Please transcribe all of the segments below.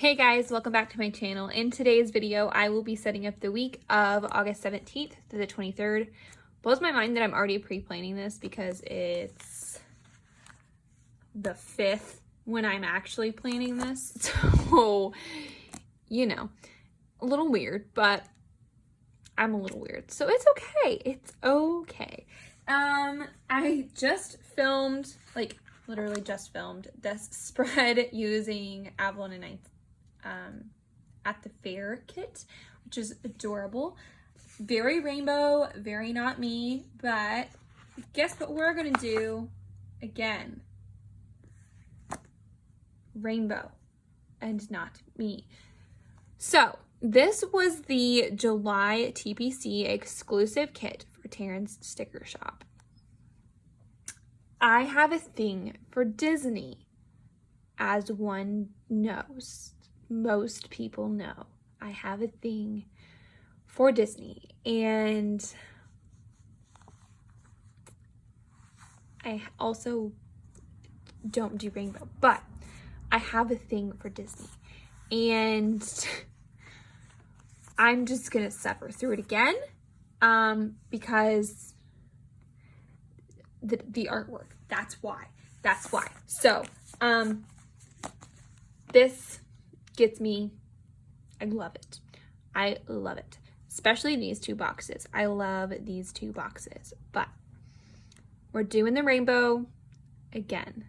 Hey guys, welcome back to my channel. In today's video, I will be setting up the week of August 17th to the 23rd. Blows my mind that I'm already pre-planning this because it's the 5th when I'm actually planning this. So, you know, a little weird, but I'm a little weird. So it's okay. It's okay. I just filmed, like literally just filmed this spread using Avalon and at the fair kit, which is adorable. Very rainbow, very not me, but guess what we're gonna do again? Rainbow and not me. So this was the July TPC exclusive kit for Tarin's sticker shop. I have a thing for Disney, as one knows. Most people know I have a thing for Disney, and I also don't do rainbow, but I have a thing for Disney, and I'm just gonna suffer through it again because the artwork, that's why. So this gets me, I love it. Especially these two boxes. I love these two boxes, but we're doing the rainbow again.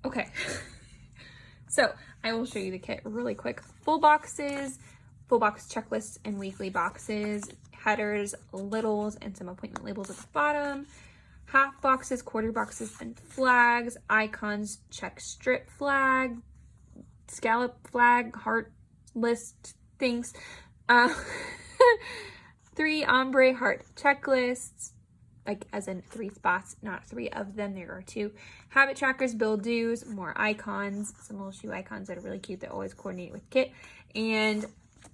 Okay. So I will show you the kit really quick. Full boxes, full box checklists and weekly boxes, headers, littles, and some appointment labels at the bottom. Half boxes, quarter boxes, and flags, icons, check strip flag, scallop flag, heart list things, 3 ombre heart checklists, like as in 3 spots, not 3 of them, there are 2. Habit trackers, bill dues, more icons, some little shoe icons that are really cute that always coordinate with kit, and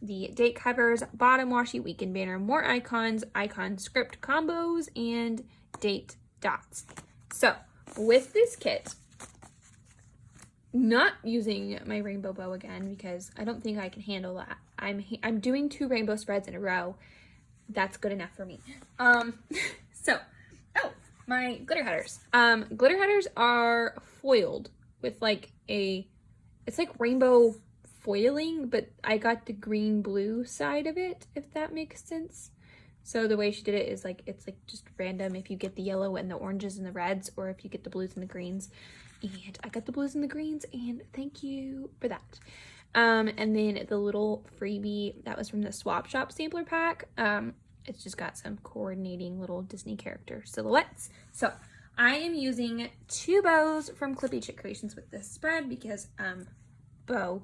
the date covers, bottom washi, weekend banner, more icons, icon script combos, and date dots. So with this kit, not using my rainbow bow again because I don't think I can handle that. I'm doing 2 rainbow spreads in a row. That's good enough for me. My glitter headers. Glitter headers are foiled with like it's like rainbow foiling, but I got the green blue side of it, if that makes sense. So the way she did it is like, it's like just random if you get the yellow and the oranges and the reds, or if you get the blues and the greens. And I got the blues and the greens, and thank you for that. And then the little freebie that was from the Swap Shop sampler pack. It's just got some coordinating little Disney character silhouettes. So I am using 2 bows from Clippy Chick Creations with this spread because bow.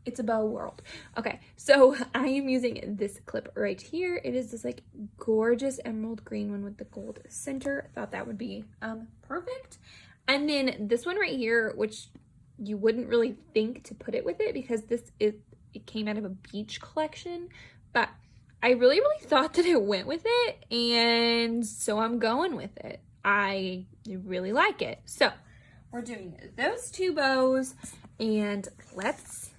It's a bow world. Okay, so I am using this clip right here. It is this like gorgeous emerald green one with the gold center. I thought that would be perfect. And then this one right here, which you wouldn't really think to put it with it because it came out of a beach collection, but I really thought that it went with it, and so I'm going with it. I really like it. So we're doing those 2 bows, and let's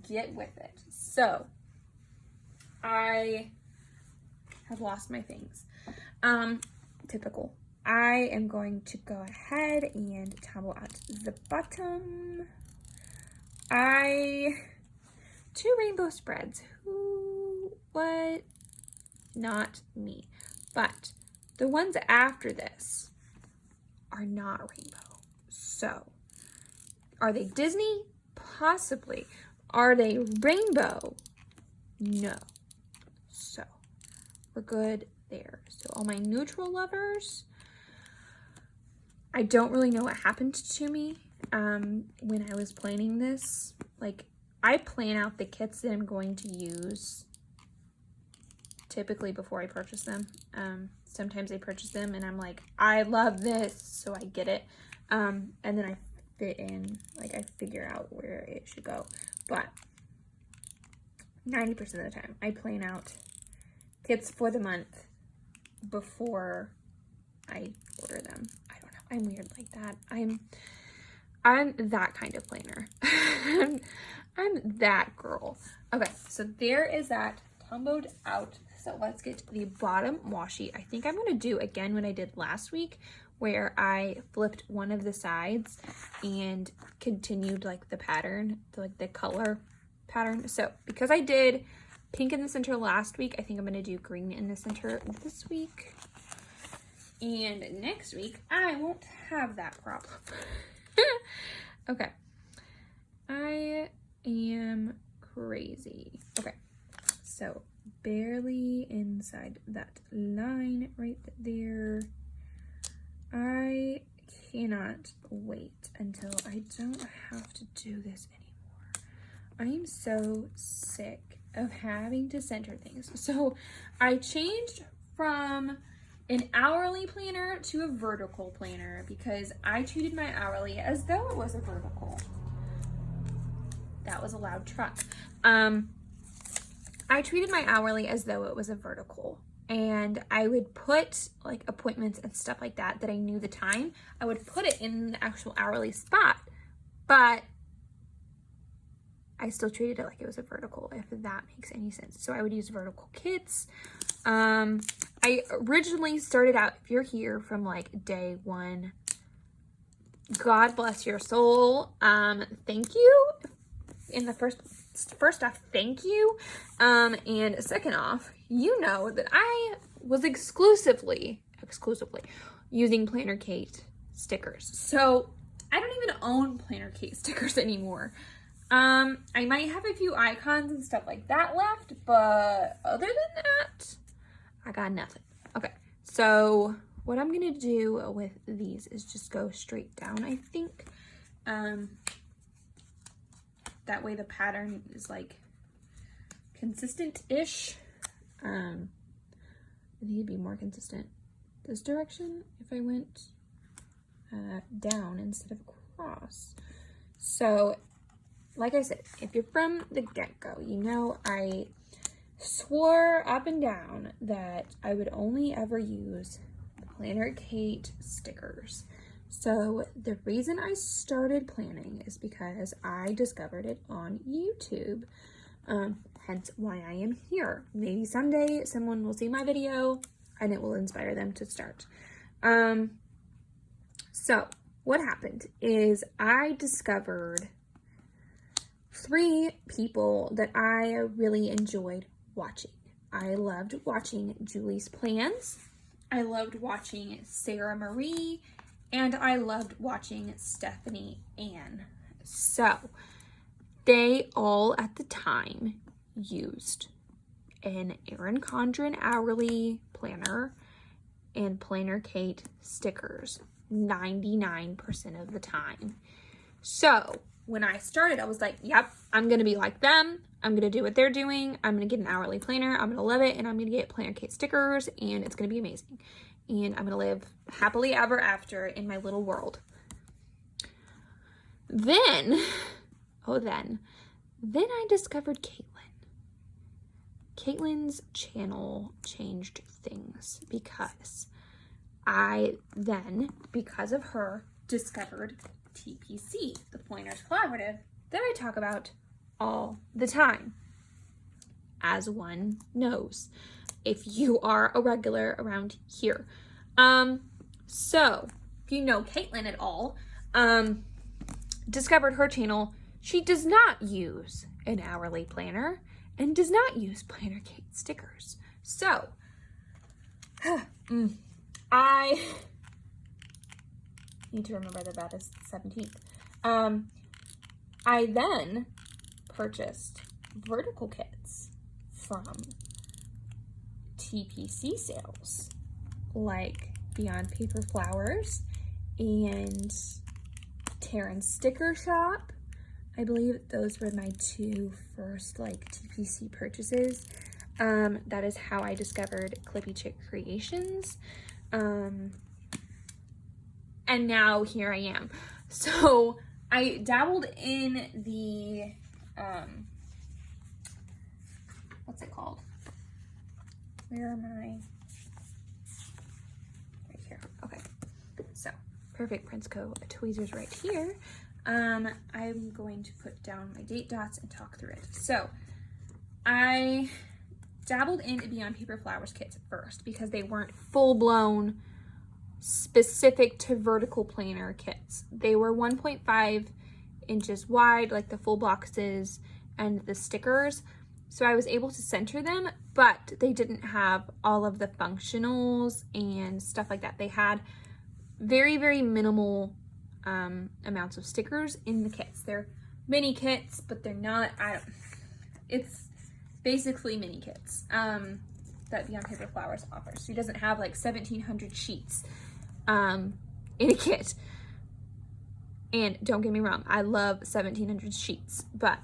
get with it. So I have lost my things. Typical. I am going to go ahead and tabble at the bottom. 2 rainbow spreads. Who? What? Not me. But the ones after this are not rainbow. So are they Disney? Possibly. Are they rainbow? No. So we're good there. So all my neutral lovers, I don't really know what happened to me when I was planning this. Like, I plan out the kits that I'm going to use typically before I purchase them. Sometimes I purchase them and I'm like, I love this, so I get it. And then I fit in, like I figure out where it should go. But 90% of the time, I plan out kits for the month before I order them. I don't know. I'm weird like that. I'm that kind of planner. I'm that girl. Okay, so there is that tumbled out. So let's get to the bottom washi. I think I'm gonna do again what I did last week, where I flipped one of the sides and continued like the pattern, like the color pattern. So because I did pink in the center last week, I think I'm gonna do green in the center this week. And next week, I won't have that problem. Okay. I am crazy. Okay. So barely inside that line right there. I cannot wait until I don't have to do this anymore. I am so sick of having to center things. So I changed from an hourly planner to a vertical planner because I treated my hourly as though it was a vertical. That was a loud truck. I treated my hourly as though it was a vertical, and I would put like appointments and stuff like that I knew the time. I would put it in the actual hourly spot, but I still treated it like it was a vertical, if that makes any sense. So I would use vertical kits. I originally started out, if you're here from like day one, God bless your soul. Thank you. In the first off, thank you. And second off, you know that I was exclusively using Planner Kate stickers. So I don't even own Planner Kate stickers anymore. I might have a few icons and stuff like that left, but other than that, I got nothing. Okay, so what I'm gonna do with these is just go straight down, I think. That way the pattern is like consistent-ish. I think it'd be more consistent this direction if I went down instead of across. So, like I said, if you're from the get-go, you know I swore up and down that I would only ever use Planner Kate stickers. So the reason I started planning is because I discovered it on YouTube, hence why I am here. Maybe someday someone will see my video and it will inspire them to start. So what happened is I discovered 3 people that I really enjoyed watching. I loved watching Julie's plans. I loved watching Sarah Marie, and I loved watching Stephanie Ann. So they all at the time used an Erin Condren hourly planner and Planner Kate stickers 99% of the time. So when I started, I was like, yep, I'm going to be like them. I'm going to do what they're doing. I'm going to get an hourly planner. I'm going to love it. And I'm going to get Planner Kate stickers. And it's going to be amazing. And I'm going to live happily ever after in my little world. Then I discovered Caitlin. Caitlin's channel changed things because I then, because of her, discovered TPC, the Pointers Collaborative, that I talk about all the time, as one knows, if you are a regular around here. So if you know Caitlin at all, discovered her channel. She does not use an hourly planner and does not use Planner Kate stickers. So I need to remember that that is the 17th. I then purchased vertical kits from TPC sales, like Beyond Paper Flowers and Tarin Sticker Shop. I believe those were my 2 first like TPC purchases. That is how I discovered Clippy Chick Creations. And now here I am. So I dabbled in the, what's it called? Where am I? Right here. Okay. So perfect Princeco tweezers right here. I'm going to put down my date dots and talk through it. So I dabbled into Beyond Paper Flowers kits first because they weren't full-blown specific to vertical planner kits. They were 1.5 inches wide, like the full boxes and the stickers. So I was able to center them, but they didn't have all of the functionals and stuff like that. They had very, very minimal amounts of stickers in the kits. They're mini kits, but they're not, it's basically mini kits that Beyond Paper Flowers offers. She doesn't have like 1,700 sheets in a kit. And don't get me wrong, I love 1,700 sheets, but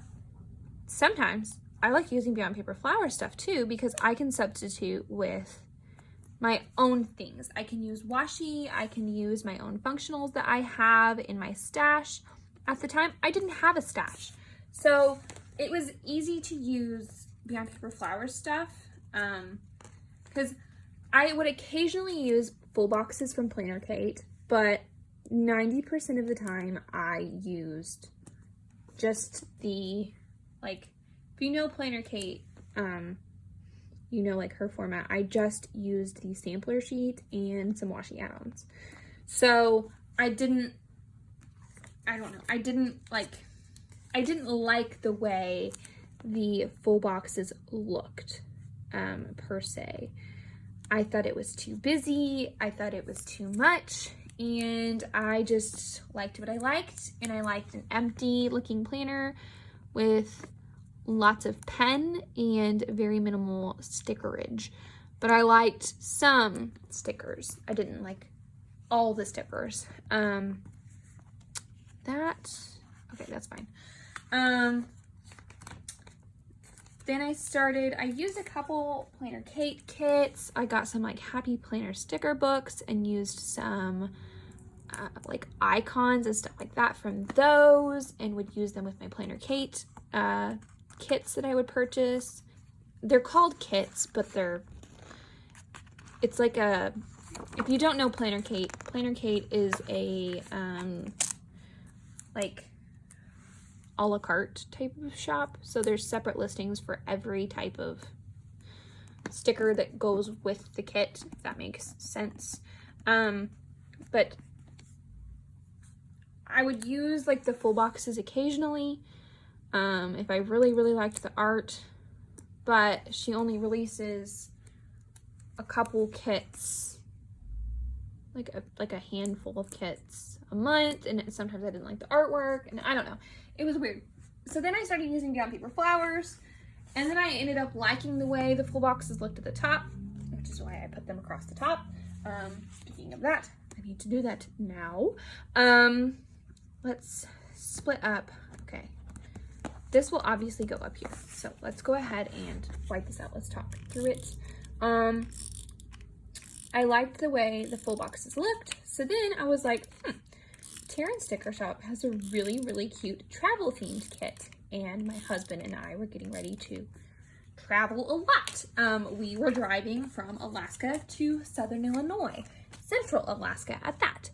sometimes I like using Beyond Paper Flowers stuff too, because I can substitute with my own things. I can use washi, I can use my own functionals that I have in my stash. At the time, I didn't have a stash. So it was easy to use Beyond Paper Flowers stuff, because I would occasionally use full boxes from Planner Kate, but 90% of the time I used just the, like, if you know Planner Kate, you know, like, her format. I just used the sampler sheet and some washi add-ons. So I didn't like the way the full boxes looked, per se. I thought it was too busy, I thought it was too much, and I just liked what I liked, and I liked an empty looking planner with lots of pen and very minimal stickerage. But I liked some stickers. I didn't like all the stickers. Okay, that's fine. Then I used a couple Planner Kate kits. I got some like Happy Planner sticker books and used some like icons and stuff like that from those, and would use them with my Planner Kate kits that I would purchase. They're called kits, but it's like a, if you don't know Planner Kate is a like a la carte type of shop. So there's separate listings for every type of sticker that goes with the kit, if that makes sense. But I would use like the full boxes occasionally, if I really, really liked the art, but she only releases a couple kits, like a handful of kits a month, and sometimes I didn't like the artwork, and I don't know. It was weird. So then I started using Beyond Paper Flowers, and then I ended up liking the way the full boxes looked at the top, which is why I put them across the top. Speaking of that, I need to do that now. Let's split up. Okay. This will obviously go up here. So let's go ahead and write this out. Let's talk through it. I liked the way the full boxes looked. So then I was like, Tarin Sticker Shop has a really, really cute travel themed kit. And my husband and I were getting ready to travel a lot. We were driving from Alaska to Southern Illinois, Central Alaska at that.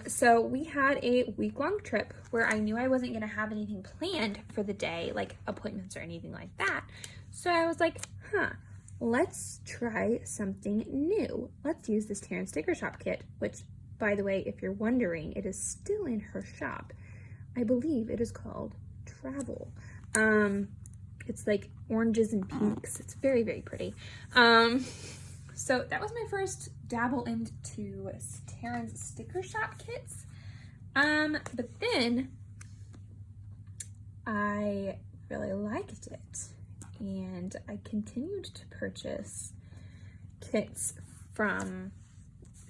So we had a week-long trip where I knew I wasn't going to have anything planned for the day, like appointments or anything like that. So I was like, let's try something new. Let's use this Tarin Sticker Shop kit, which, by the way, if you're wondering, it is still in her shop. I believe it is called Travel. It's like oranges and pinks. It's very, very pretty. So that was my first dabble into Tarin's Sticker Shop kits. But then I really liked it, and I continued to purchase kits from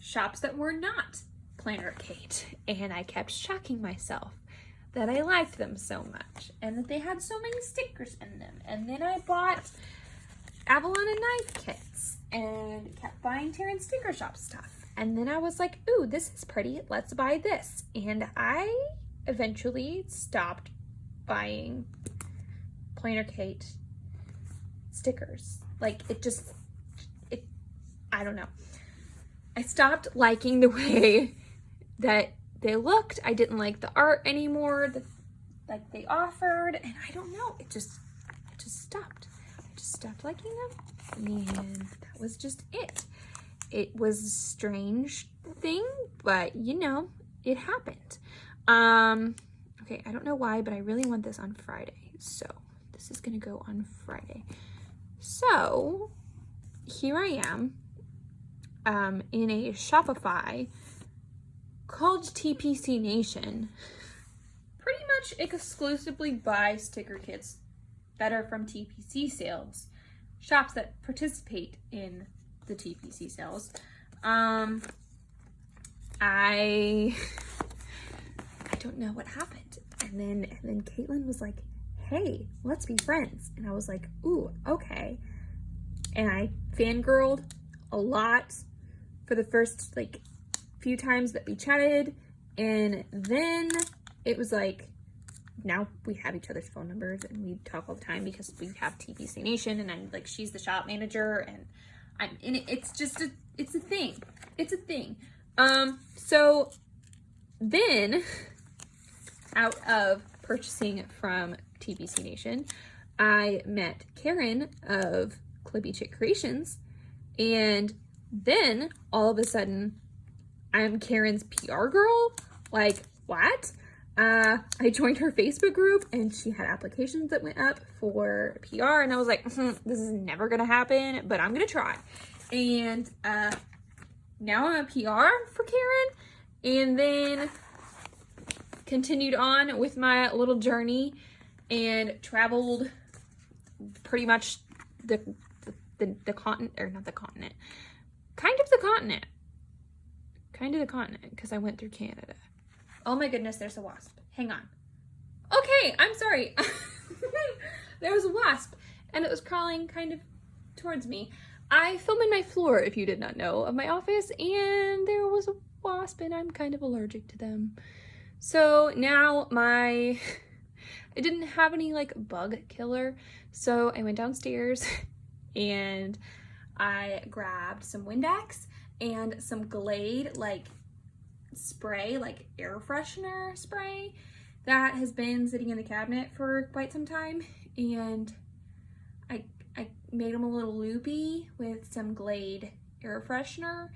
shops that were not Planner Kate, and I kept shocking myself that I liked them so much and that they had so many stickers in them. And then I bought Avalon and Knife kits and kept buying Tarin Sticker Shop stuff. And then I was like, ooh, this is pretty, let's buy this. And I eventually stopped buying Planner Kate stickers. Like, I don't know. I stopped liking the way that they looked. I didn't like the art anymore that like they offered, and I don't know, it just stopped. I just stopped liking them, and that was just it. It was a strange thing, but you know, it happened. Okay, I don't know why, but I really want this on Friday, so this is gonna go on Friday. So here I am in a Shopify called TPC Nation. Pretty much exclusively buy sticker kits that are from TPC sales, shops that participate in the TPC sales. I don't know what happened. And then Caitlin was like, hey, let's be friends. And I was like, ooh, okay. And I fangirled a lot for the first like few times that we chatted. And then it was like, now we have each other's phone numbers and we talk all the time because we have TPC Nation, and I'm like, she's the shop manager and I'm in it. It's just it's a thing. It's a thing. So then out of purchasing from TPC Nation, I met Karen of Clippy Chick Creations, and then all of a sudden I'm Karen's PR girl. Like, what? I joined her Facebook group and she had applications that went up for PR, and I was like, this is never gonna happen, but I'm gonna try. And now I'm a PR for Karen, and then continued on with my little journey and traveled pretty much the continent, or not the continent, kind of the continent, because I went through Canada. Oh my goodness, there's a wasp. Hang on. Okay, I'm sorry. There was a wasp, and it was crawling kind of towards me. I film in my floor, if you did not know, of my office, and there was a wasp, and I'm kind of allergic to them. So now I didn't have any like bug killer, so I went downstairs and I grabbed some Windex and some Glade like spray, like air freshener spray that has been sitting in the cabinet for quite some time, and I made them a little loopy with some Glade air freshener,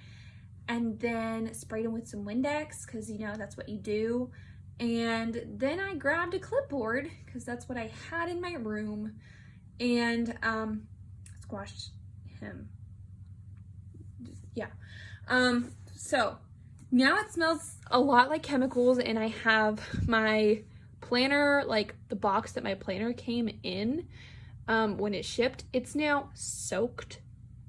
and then sprayed them with some Windex because, you know, that's what you do. And then I grabbed a clipboard because that's what I had in my room, and squashed him. Yeah. So now it smells a lot like chemicals, and I have my planner, like the box that my planner came in when it shipped, it's now soaked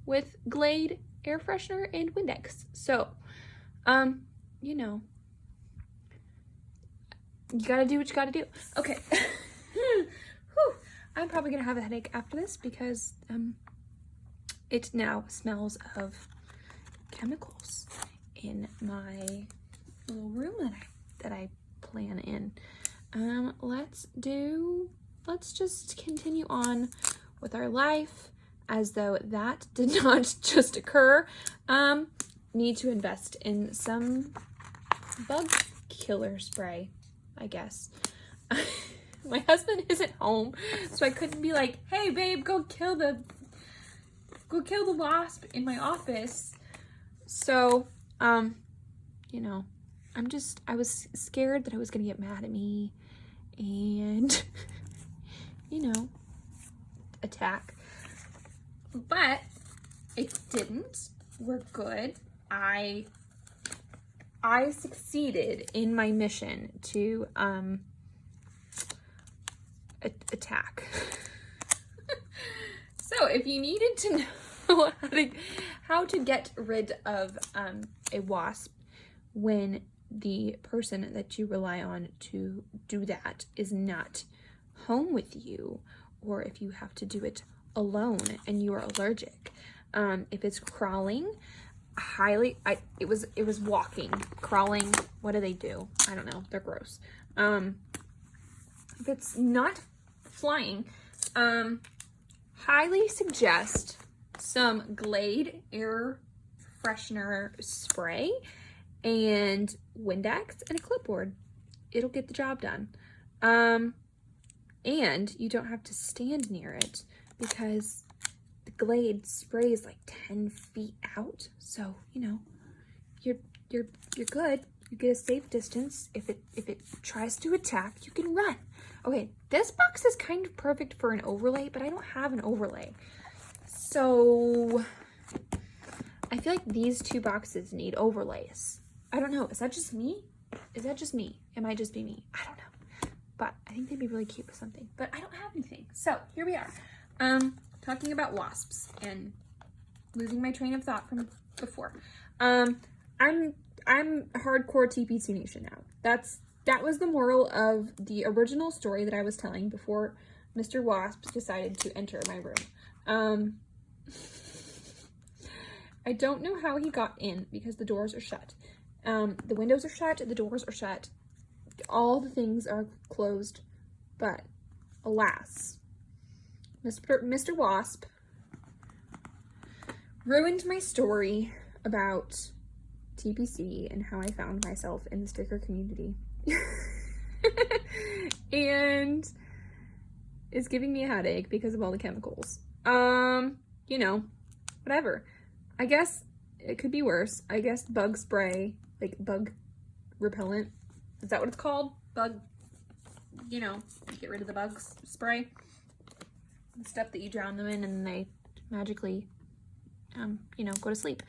with Glade air freshener and Windex. So, you know, you gotta do what you gotta do. Okay. Whew. I'm probably gonna have a headache after this because it now smells of chemicals in my little room that I plan in. Let's just continue on with our life as though that did not just occur. Need to invest in some bug killer spray, I guess. My husband isn't home, so I couldn't be like, hey babe, go kill the wasp in my office. So, you know, I was scared that I was gonna get mad at me and, you know, attack. But it didn't. We're good. I succeeded in my mission to attack. So if you needed to know how to get rid of a wasp when the person that you rely on to do that is not home with you, or if you have to do it alone and you are allergic, if it's crawling, it was walking, crawling, what do? I don't know, they're gross. If it's not flying, highly suggest some Glade air freshener spray and Windex and a clipboard. It'll get the job done. And you don't have to stand near it because the Glade sprays like 10 feet out. So, you know, you're good. You get a safe distance. If it tries to attack, you can run. Okay, this box is kind of perfect for an overlay, but I don't have an overlay. So I feel like these two boxes need overlays. I don't know. Is that just me? Is that just me? It might just be me. I don't know. But I think they'd be really cute with something. But I don't have anything. So here we are. Talking about wasps and losing my train of thought from before. I'm hardcore TP2 Nation now. That was the moral of the original story that I was telling before Mr. Wasp decided to enter my room. I don't know how he got in because the doors are shut. The windows are shut, the doors are shut, all the things are closed, but alas, Mr. Wasp ruined my story about TPC and how I found myself in the sticker community. And it's giving me a headache because of all the chemicals. You know, whatever. I guess it could be worse. I guess bug spray, like bug repellent, is that what it's called? Bug, you know, get rid of the bugs spray. The stuff that you drown them in and they magically, you know, go to sleep.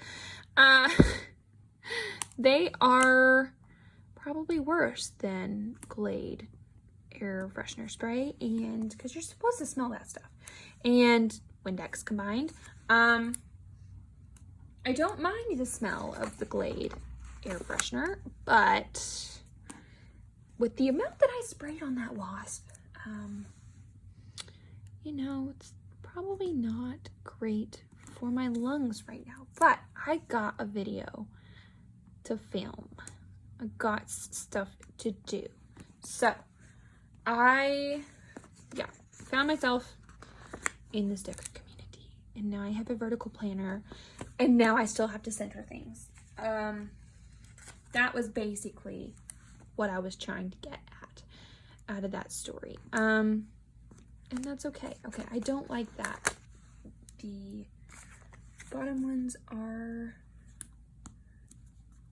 They are probably worse than Glade air freshener spray, and because you're supposed to smell that stuff, and Windex combined. I don't mind the smell of the Glade air freshener, but with the amount that I sprayed on that wasp, you know, it's probably not great for my lungs right now, but I got a video to film. I got stuff to do. So I found myself in the sticker community, and now I have a vertical planner, and now I still have to center things. That was basically what I was trying to get at out of that story. And that's okay. Okay, I don't like that. The bottom ones are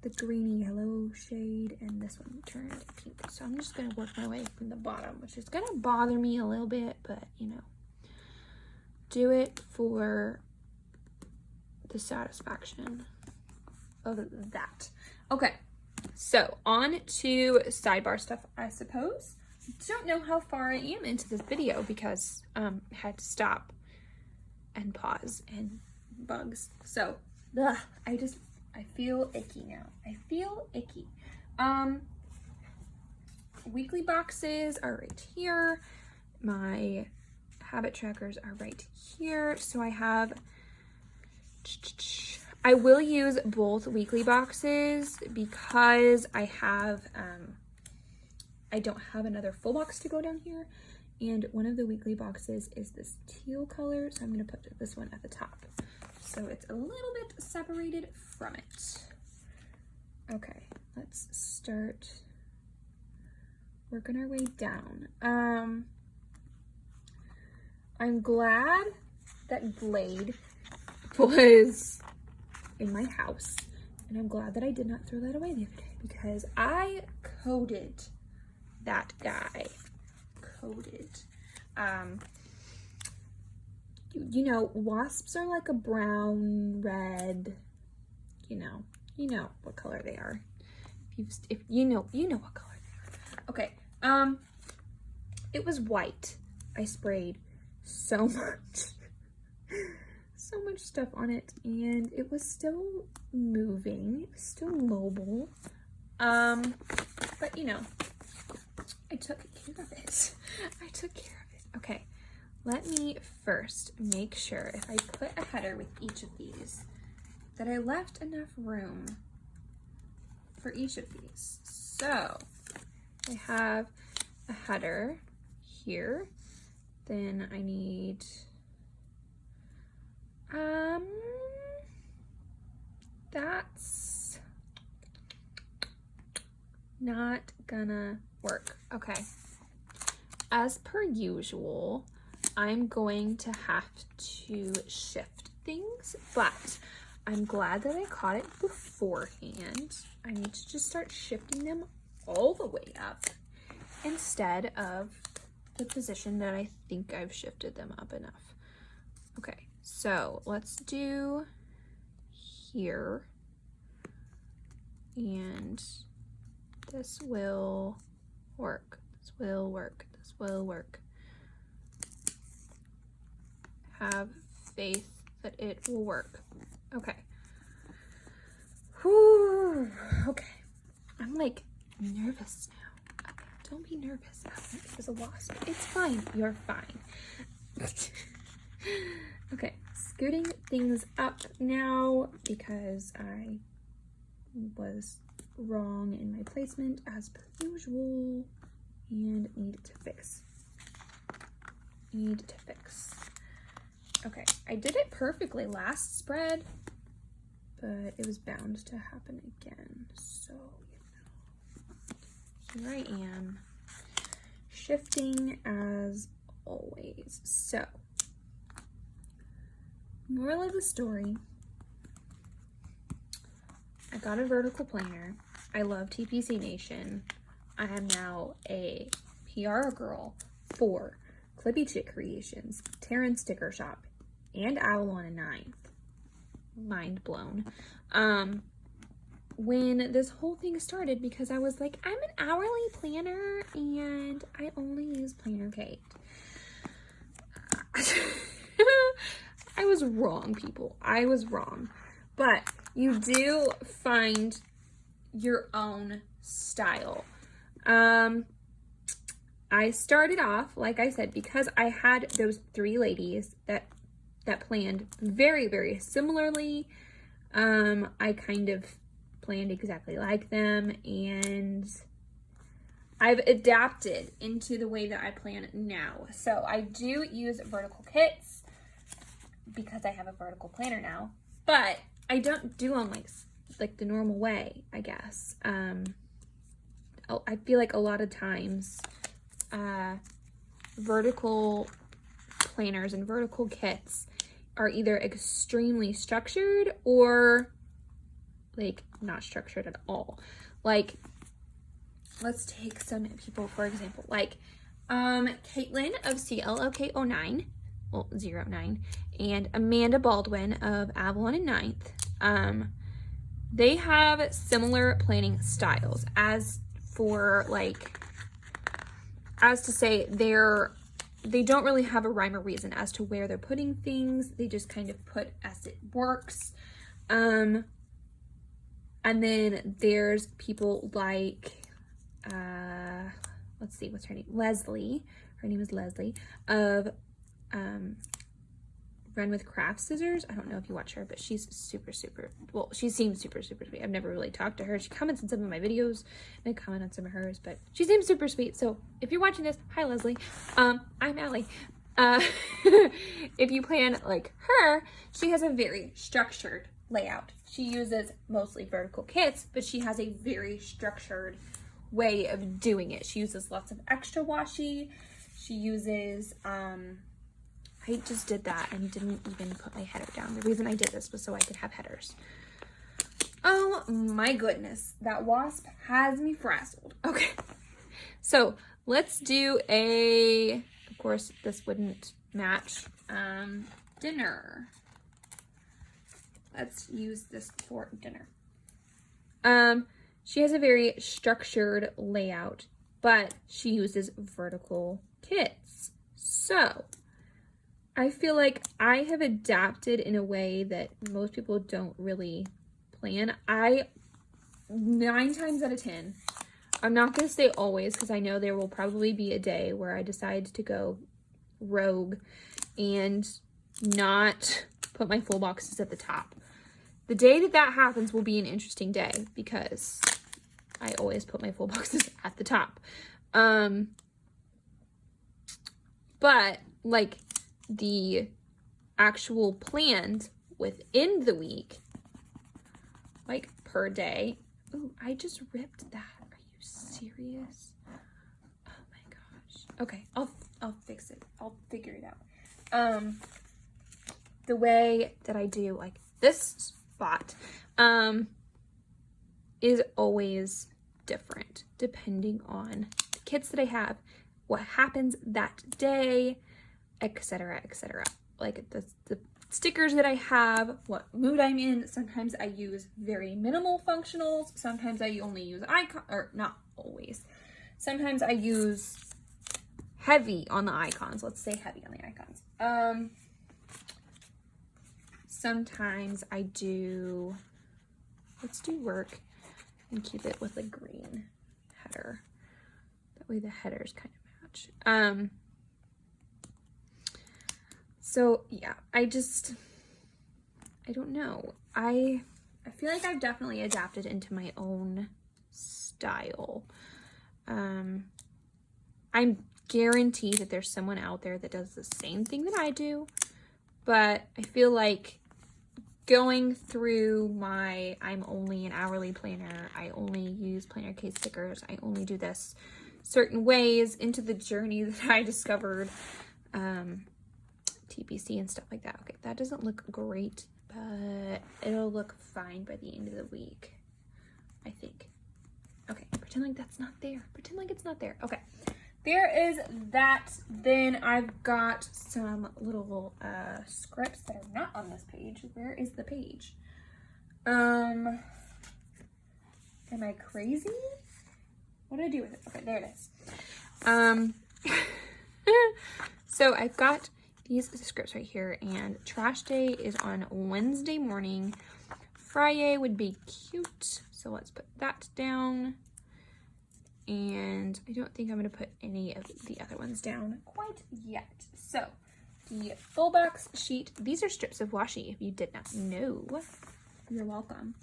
the greeny yellow shade, and this one turned pink. So I'm just gonna work my way from the bottom, which is gonna bother me a little bit, but you know, do it for the satisfaction of that. Okay, so on to sidebar stuff, I suppose. Don't know how far I am into this video because I had to stop and pause and bugs. So I feel icky now. I feel icky. Weekly boxes are right here. My habit trackers are right here. So I will use both weekly boxes because I don't have another full box to go down here. And one of the weekly boxes is this teal color. So I'm gonna put this one at the top, so it's a little bit separated from it. Okay, let's start working our way down. I'm glad that Glade was in my house, and I'm glad that I did not throw that away the other day because I coded that guy. You know, wasps are like a brown, red, you know what color they are. If you know what color they are. Okay, it was white. I sprayed so much stuff on it, and it was still moving. It was still mobile. But you know, I took care of it. Okay, let me first make sure if I put a header with each of these that I left enough room for each of these. So I have a header here. Then I need that's Not gonna work. Okay. As per usual, I'm going to have to shift things, but I'm glad that I caught it beforehand. I need to just start shifting them all the way up instead of the position that I think I've shifted them up enough. Okay, so let's do here, and this will work. This will work. This will work. Have faith that it will work. Okay. Whew. Okay. I'm like nervous now. Okay. Don't be nervous. It was a wasp. It's fine. You're fine. Okay. Scooting things up now because I was wrong in my placement as per usual and need to fix. Okay, I did it perfectly last spread, but it was bound to happen again. So, here I am, shifting as always. So, moral of the story, I got a vertical planner. I love TPC Nation. I am now a PR girl for Clippy Chick Creations, Tarin Sticker Shop, and Avalon and 9th. Mind blown. When this whole thing started, because I was like, I'm an hourly planner and I only use Planner Kate. I was wrong, people. I was wrong. But you do find your own style. I started off, like I said, because I had those 3 ladies that planned very, very similarly. I kind of planned exactly like them, and I've adapted into the way that I plan now. So I do use vertical kits because I have a vertical planner now, but I don't do them like the normal way, I guess. I feel like a lot of times vertical planners and vertical kits are either extremely structured or like not structured at all. Like, let's take some people for example, like Caitlin of CLOK09, well 09, and Amanda Baldwin of Avalon and 9th. They have similar planning styles, as to say they don't really have a rhyme or reason as to where they're putting things. They just kind of put as it works. And then there's people like, let's see, what's her name? Leslie. Her name is Leslie of Run with Craft Scissors. I don't know if you watch her, but she's super, well, she seems super sweet. I've never really talked to her. She comments on some of my videos, and I comment on some of hers, but she seems super sweet. So if you're watching this, hi Leslie. I'm Alli. If you plan like her, she has a very structured layout. She uses mostly vertical kits, but she has a very structured way of doing it. She uses lots of extra washi. She uses, I just did that and didn't even put my header down. The reason I did this was so I could have headers. Oh my goodness, that wasp has me frazzled. Okay, so let's do of course this wouldn't match, dinner. Let's use this for dinner. She has a very structured layout, but she uses vertical kits. So I feel like I have adapted in a way that most people don't really plan. 9 times out of 10, I'm not going to say always, because I know there will probably be a day where I decide to go rogue and not put my full boxes at the top. The day that happens will be an interesting day because I always put my full boxes at the top. But like the actual planned within the week, like per day. Ooh, I just ripped that. Are you serious? Oh my gosh. Okay, I'll fix it. I'll figure it out. The way that I do like this spot is always different depending on the kits that I have, what happens that day, etc., etc. Like the stickers that I have, what mood I'm in. Sometimes I use very minimal functionals. Sometimes I only use icon, or not always. Sometimes I use heavy on the icons. Let's say heavy on the icons. Sometimes I do, let's do work and keep it with a green header. That way the headers kind of match. So yeah, I don't know. I feel like I've definitely adapted into my own style. I'm guaranteed that there's someone out there that does the same thing that I do, but I feel like going through my, I'm only an hourly planner, I only use planner case stickers, I only do this certain ways into the journey that I discovered TPC and stuff like that. Okay, that doesn't look great, but it'll look fine by the end of the week, I think. Okay, pretend like that's not there. Pretend like it's not there. Okay, there is that. Then I've got some little scripts that are not on this page. Where is the page? Am I crazy? What did I do with it? Okay, there it is. So I've got these scripts right here, and trash day is on Wednesday morning. Friday would be cute, so let's put that down. And I don't think I'm going to put any of the other ones down quite yet. So the full box sheet, these are strips of washi if you did not know. You're welcome.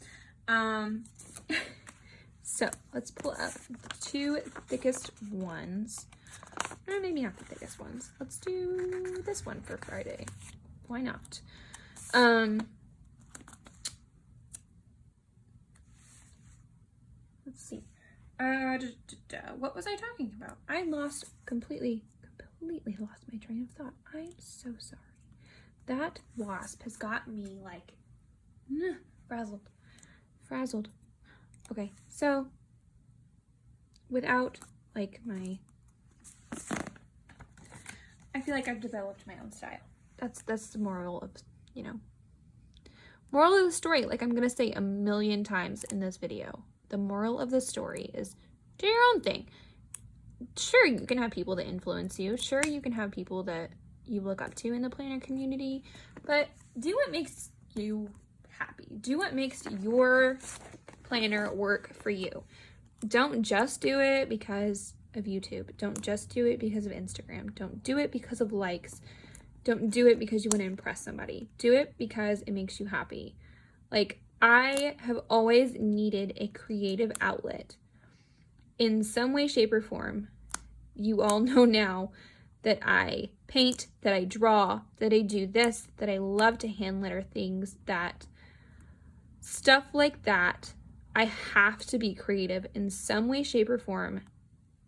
So let's pull up the two thickest ones. Or maybe not the thickest ones. Let's do this one for Friday. Why not? Let's see. What was I talking about? I completely lost my train of thought. I'm so sorry. That wasp has got me like frazzled. Okay, so without like I feel like I've developed my own style. That's the moral of, moral of the story. Like I'm gonna say a million times in this video. The moral of the story is do your own thing. Sure, you can have people that influence you. Sure, you can have people that you look up to in the planner community, but do what makes you happy. Do what makes your planner work for you. Don't just do it because of YouTube. Don't just do it because of Instagram. Don't do it because of likes. Don't do it because you want to impress somebody. Do it because it makes you happy. Like, I have always needed a creative outlet in some way, shape, or form. You all know now that I paint, that I draw, that I do this, that I love to hand letter things, that stuff like that. I have to be creative in some way, shape, or form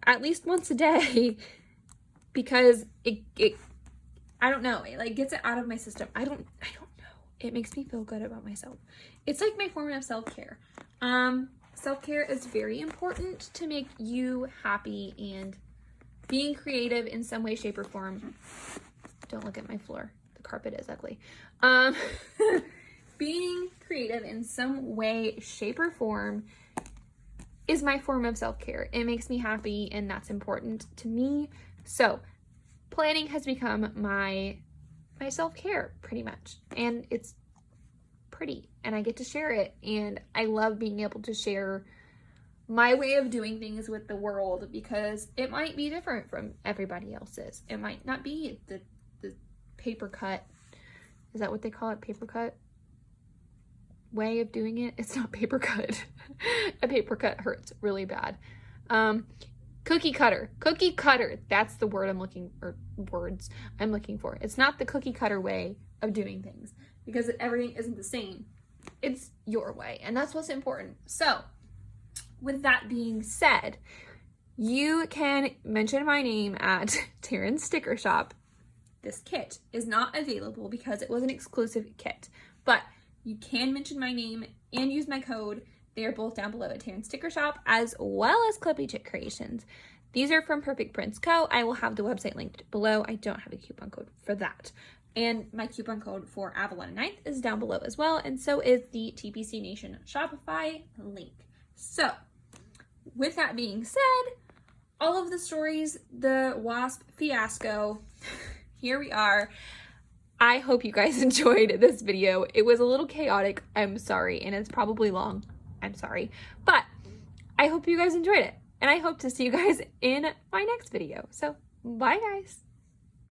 at least once a day because it I don't know, it like gets it out of my system. I don't know. It makes me feel good about myself. It's like my form of self-care. Self-care is very important to make you happy, and being creative in some way, shape, or form. Don't look at my floor. The carpet is ugly. Being creative in some way, shape, or form is my form of self-care. It makes me happy, and that's important to me. So planning has become my self-care pretty much, and it's pretty, and I get to share it, and I love being able to share my way of doing things with the world because it might be different from everybody else's. It might not be the paper cut. Is that what they call it? Paper cut way of doing it? It's not paper cut. A paper cut hurts really bad. Cookie cutter. That's the word words I'm looking for. It's not the cookie cutter way of doing things because everything isn't the same. It's your way, and that's what's important. So with that being said, you can mention my name at Tarin's Sticker Shop. This kit is not available because it was an exclusive kit, but you can mention my name and use my code. They are both down below at Tarin's Sticker Shop, as well as Clippy Chick Creations. These are from Perfect Prints Co. I will have the website linked below. I don't have a coupon code for that. And my coupon code for Avalon 9th is down below as well, and so is the TPC Nation Shopify link. So, with that being said, all of the stories, the wasp fiasco, here we are. I hope you guys enjoyed this video. It was a little chaotic, I'm sorry, and it's probably long, I'm sorry, but I hope you guys enjoyed it, and I hope to see you guys in my next video. So, bye guys.